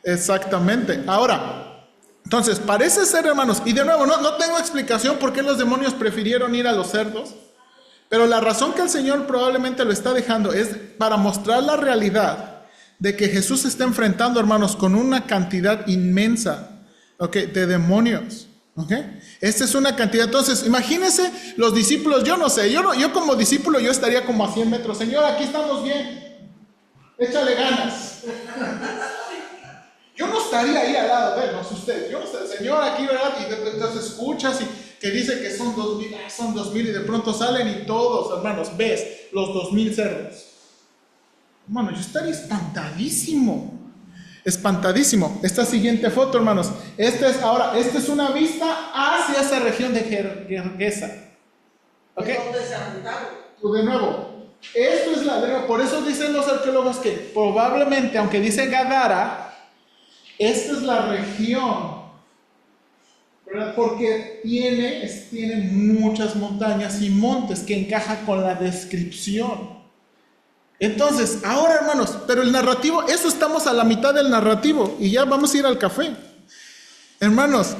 Exactamente. Ahora, entonces, parece ser, hermanos, y de nuevo, no tengo explicación por qué los demonios prefirieron ir a los cerdos, pero la razón que el Señor probablemente lo está dejando es para mostrar la realidad de que Jesús se está enfrentando, hermanos, con una cantidad inmensa, ¿okay?, de demonios. ¿Okay? Esta es una cantidad. Entonces, imagínense los discípulos. Yo no sé, yo como discípulo yo estaría como a 100 metros. Señor, aquí estamos bien, échale ganas. Yo no estaría ahí al lado de él, no sé usted. Yo no sé, Señor, aquí, ¿verdad? Y entonces escuchas y que dice que son 2000 y de pronto salen y todos, hermanos, ves los 2000 cerdos. Hermano, yo estaría espantadísimo. Esta siguiente foto, hermanos, esta es una vista hacia esa región de Gergesa. ¿Ok? ¿Dónde se apuntaron? Pues de nuevo, esto es por eso dicen los arqueólogos que probablemente, aunque dice Gadara, esta es la región, ¿verdad? Porque tiene muchas montañas y montes que encaja con la descripción. Entonces, ahora, hermanos, pero el narrativo, eso estamos a la mitad del narrativo y ya vamos a ir al café. Hermanos,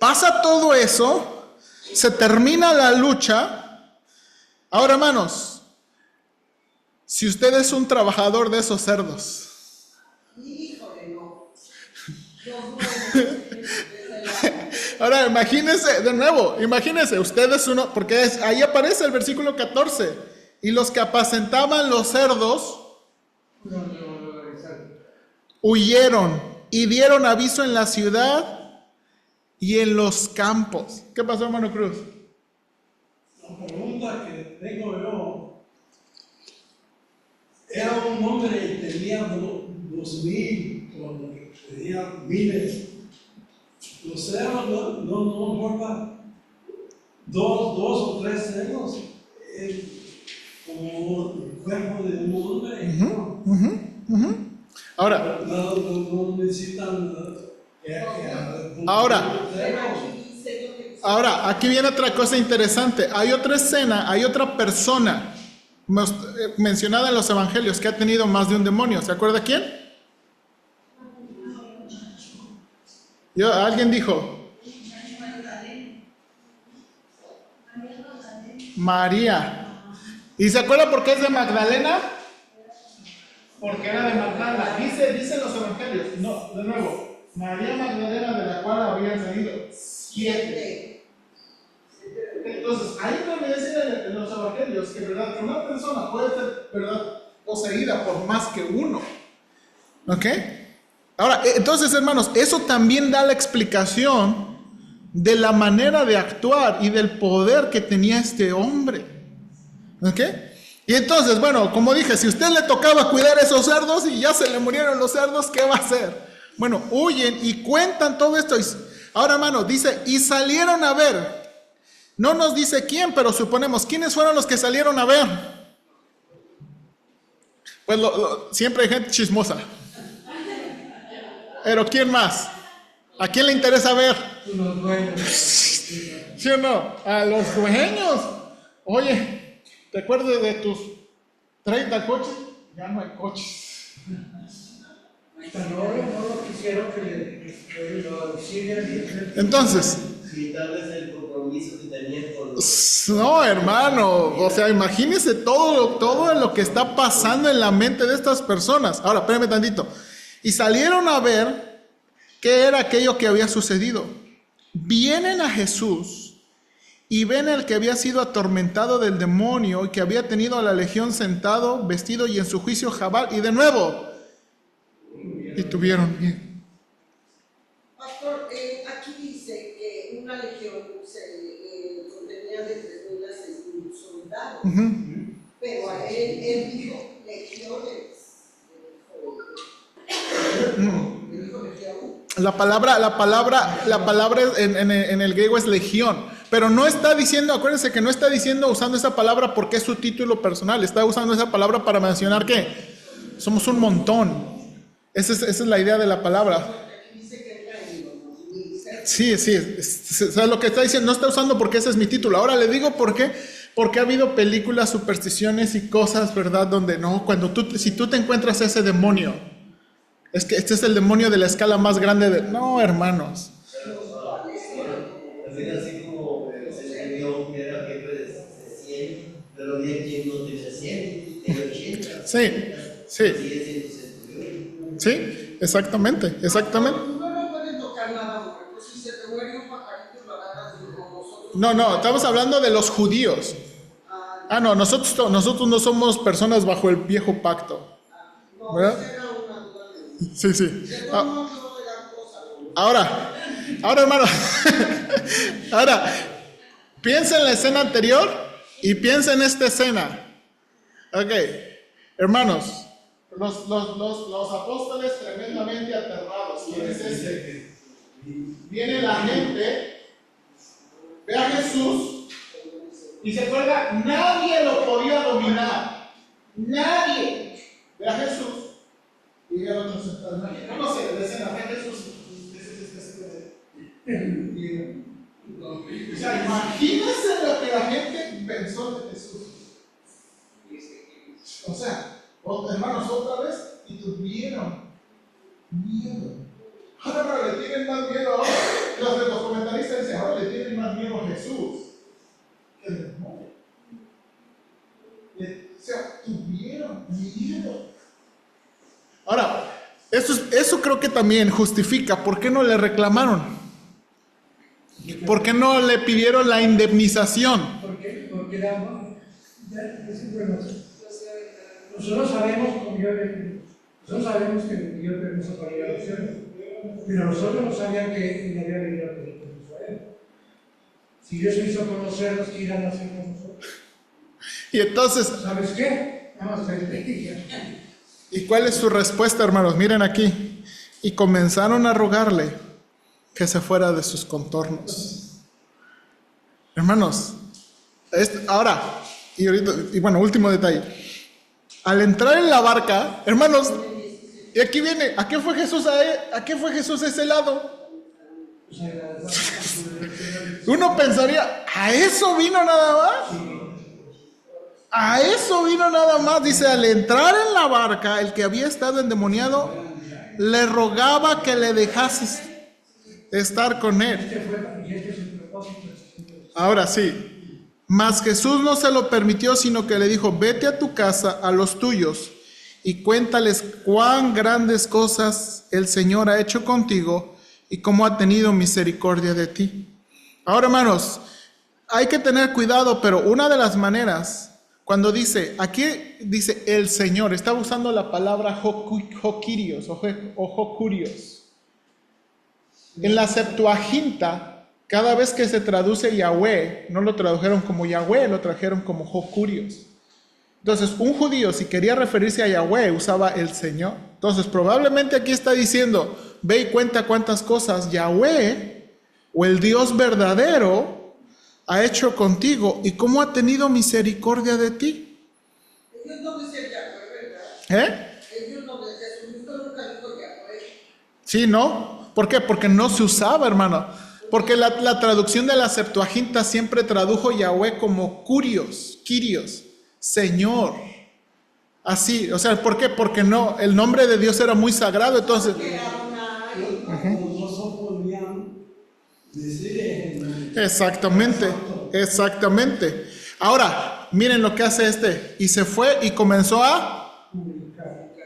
pasa todo eso, se termina la lucha. Ahora, hermanos, si usted es un trabajador de esos cerdos, Híjole, no. ahora imagínense, de nuevo, usted es uno, porque ahí aparece el versículo 14. Y los que apacentaban los cerdos huyeron y dieron aviso en la ciudad y en los campos. ¿Qué pasó, hermano Cruz? La pregunta que tengo yo, era un hombre que tenía 2,000, cuando tenía miles. Los cerdos no importa, dos o tres cerdos, como el cuerpo de un hombre. Ahora, No necesitan. Ahora, aquí viene otra cosa interesante. Hay otra escena, hay otra persona mencionada en los evangelios que ha tenido más de un demonio. ¿Se acuerda quién? Alguien dijo. María. ¿Y se acuerda por qué es de Magdalena? Porque era de Magdala. Dice los evangelios. No, de nuevo. María Magdalena, de la cual habían salido 7. Entonces, hay una evidencia en los evangelios que, ¿verdad?, que una persona puede ser, ¿verdad?, poseída por más que uno. ¿Ok? Ahora, entonces, hermanos, eso también da la explicación de la manera de actuar y del poder que tenía este hombre. ¿Ok? Y entonces, bueno, como dije, si a usted le tocaba cuidar esos cerdos y ya se le murieron los cerdos, ¿qué va a hacer? Bueno, huyen y cuentan todo esto. Ahora, hermano, dice, y salieron a ver. No nos dice quién, pero suponemos, ¿quiénes fueron los que salieron a ver? Pues siempre hay gente chismosa. Pero ¿quién más? ¿A quién le interesa ver? Los dueños. ¿Sí o no? A los dueños. Oye, ¿te acuerdas de tus 30 coches? Ya no hay coches. Hasta no lo quisieron que lo hicieran. Entonces, Sí, tal vez el compromiso que tenían con los... no, hermano, o sea, imagínese todo lo que está pasando en la mente de estas personas. Ahora, espérame tantito. Y salieron a ver qué era aquello que había sucedido. Vienen a Jesús y ven al que había sido atormentado del demonio y que había tenido a la legión sentado, vestido y en su juicio jabal. Y de nuevo, y tuvieron miedo. Pastor, aquí dice que una legión contenía de 3,000 a 6,000 soldados, pero a él dijo legiones. La palabra en el griego es legión, pero no está diciendo, acuérdense que no está diciendo usando esa palabra porque es su título personal, está usando esa palabra para mencionar que somos un montón. Esa es la idea de la palabra. Sí, o sea, lo que está diciendo, no está usando porque ese es mi título. Ahora le digo por qué, porque ha habido películas, supersticiones y cosas, ¿verdad? Donde no, si tú te encuentras ese demonio, es que este es el demonio de la escala más grande de... No, hermanos. Así como se escribió que era jefe de 100, pero había quien no tenía 100, tenía 80. Sí, exactamente. No pueden tocar nada, hombre, pues si se te muere un pajarito, lo agarras como nosotros. No, estamos hablando de los judíos. No, nosotros no somos personas bajo el viejo pacto. ¿Verdad? Sí. Ahora, hermano, piensa en la escena anterior y piensa en esta escena. Ok, hermanos, los apóstoles tremendamente aterrados. ¿Quién es ese? Viene la gente, ve a Jesús y se acuerda, nadie lo podía dominar. Nadie. Ve a Jesús. Y el otro sentado. No sé, la escena, ve a Jesús. O sea, imagínense lo que la gente pensó de Jesús. O sea, hermanos, otra vez, y tuvieron miedo. Ahora le tienen más miedo ahora. Los comentaristas dicen, ahora le tienen más miedo a Jesús que el demonio. O sea, tuvieron miedo. Ahora, eso creo que también justifica por qué no le reclamaron. ¿Por qué no le pidieron la indemnización? Porque bueno, nosotros sabemos, como yo le digo, Nosotros sabemos que le pidió permiso para ir a los cielos, pero nosotros no sabíamos que él había venido a pedir permiso a él. Si Dios hizo con los cerdos, ¿qué irán a hacer con nosotros? Y entonces, ¿Sabes qué? Nada más vete. ¿y cuál es su respuesta, hermanos? Miren aquí. Y comenzaron a rogarle que se fuera de sus contornos. Hermanos, ahora, y bueno, último detalle. Al entrar en la barca, hermanos, y aquí viene, ¿a qué fue Jesús a qué fue Jesús a ese lado? Uno pensaría, ¿a eso vino nada más? A eso vino nada más. Dice, al entrar en la barca, el que había estado endemoniado le rogaba que le dejase estar con él. Ahora sí, mas Jesús no se lo permitió, sino que le dijo, vete a tu casa, a los tuyos, y cuéntales cuán grandes cosas el Señor ha hecho contigo y cómo ha tenido misericordia de ti. Ahora, hermanos, hay que tener cuidado, pero una de las maneras, cuando dice, aquí dice el Señor, está usando la palabra jokirios o jokurios. En la Septuaginta, cada vez que se traduce Yahweh, no lo tradujeron como Yahweh, lo trajeron como jokurios. Entonces, un judío, si quería referirse a Yahweh, usaba el Señor. Entonces, probablemente aquí está diciendo, ve y cuenta cuántas cosas Yahweh, o el Dios verdadero, ha hecho contigo y cómo ha tenido misericordia de ti. Ellos no dicen Yahweh, ¿verdad? Ellos no dicen, Jesucristo nunca dijo Yahweh. Sí, ¿no? ¿Por qué? Porque no se usaba, hermano. Porque la traducción de la Septuaginta siempre tradujo Yahweh como Kyrios, Señor. Así, o sea, ¿por qué? Porque no, el nombre de Dios era muy sagrado, entonces... Exactamente. Ahora, miren lo que hace y se fue y comenzó a...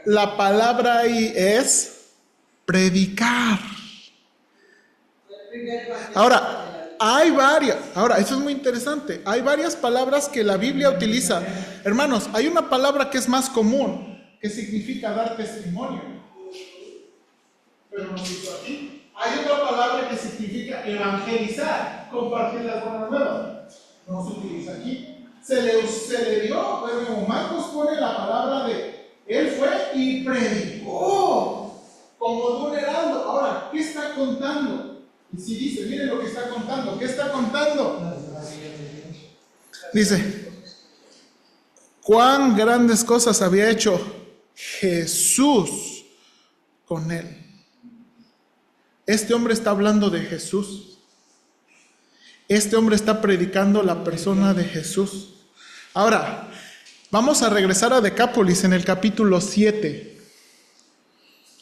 La palabra ahí es predicar. Ahora, eso es muy interesante. Hay varias palabras que la Biblia utiliza. Hermanos, hay una palabra que es más común, que significa dar testimonio. Pero no se hizo aquí. Hay otra palabra que significa evangelizar, compartir las buenas nuevas. No se utiliza aquí. Se le dio, pero Marcos pone la palabra de, él fue y predicó, como de un heraldo. Ahora, ¿qué está contando? Y si dice, miren lo que está contando. ¿Qué está contando? Dice, cuán grandes cosas había hecho Jesús con él. Este hombre está hablando de Jesús. Este hombre está predicando la persona de Jesús. Ahora, vamos a regresar a Decápolis en el capítulo 7.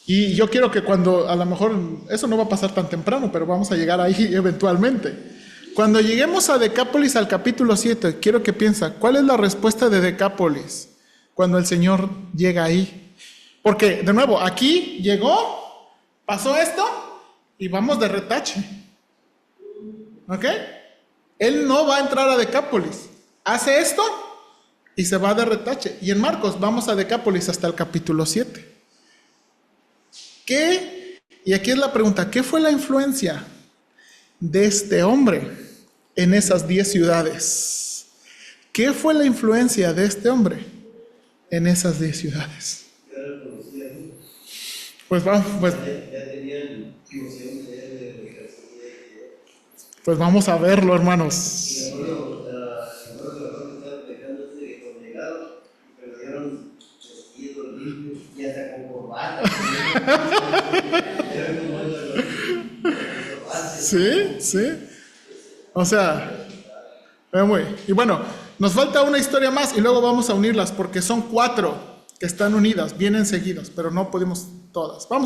Y yo quiero que cuando, a lo mejor, eso no va a pasar tan temprano, pero vamos a llegar ahí eventualmente. Cuando lleguemos a Decápolis al capítulo 7, quiero que piensen, ¿cuál es la respuesta de Decápolis cuando el Señor llega ahí? Porque, de nuevo, aquí llegó, pasó esto y vamos de retache. ¿Ok? Él no va a entrar a Decápolis. Hace esto y se va de retache. Y en Marcos vamos a Decápolis hasta el capítulo 7. ¿Qué? Y aquí es la pregunta, ¿qué fue la influencia de este hombre en esas 10 ciudades? ¿Qué fue la influencia de este hombre en esas 10 ciudades? Pues vamos, pues vamos a verlo, hermanos. Sí. O sea, y bueno, nos falta una historia más y luego vamos a unirlas porque son 4 que están unidas, vienen seguidas, pero no podemos todas. Vamos a